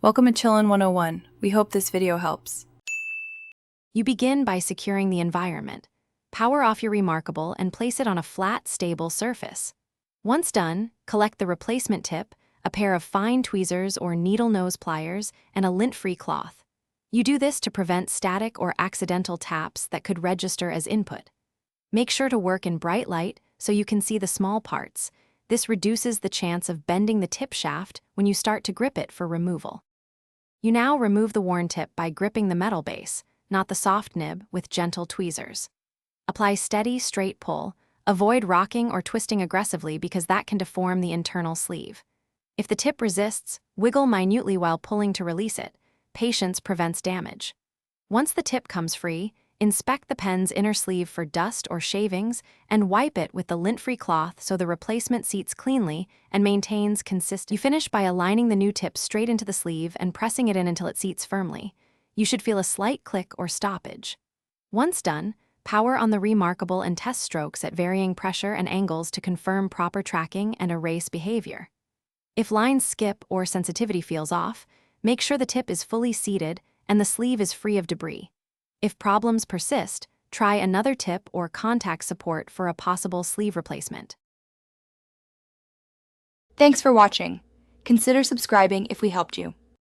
Welcome to Chillin' 101. We hope this video helps. You begin by securing the environment. Power off your Remarkable and place it on a flat, stable surface. Once done, collect the replacement tip, a pair of fine tweezers or needle nose pliers, and a lint-free cloth. You do this to prevent static or accidental taps that could register as input. Make sure to work in bright light so you can see the small parts. This reduces the chance of bending the tip shaft when you start to grip it for removal. You now remove the worn tip by gripping the metal base, not the soft nib, with gentle tweezers. Apply steady, straight pull. Avoid rocking or twisting aggressively because that can deform the internal sleeve. If the tip resists, wiggle minutely while pulling to release it. Patience prevents damage. Once the tip comes free, inspect the pen's inner sleeve for dust or shavings and wipe it with the lint-free cloth so the replacement seats cleanly and maintains consistency. You finish by aligning the new tip straight into the sleeve and pressing it in until it seats firmly. You should feel a slight click or stoppage. Once done, power on the Remarkable and test strokes at varying pressure and angles to confirm proper tracking and erase behavior. If lines skip or sensitivity feels off, make sure the tip is fully seated and the sleeve is free of debris. If problems persist, try another tip or contact support for a possible sleeve replacement. Thanks for watching. Consider subscribing if we helped you.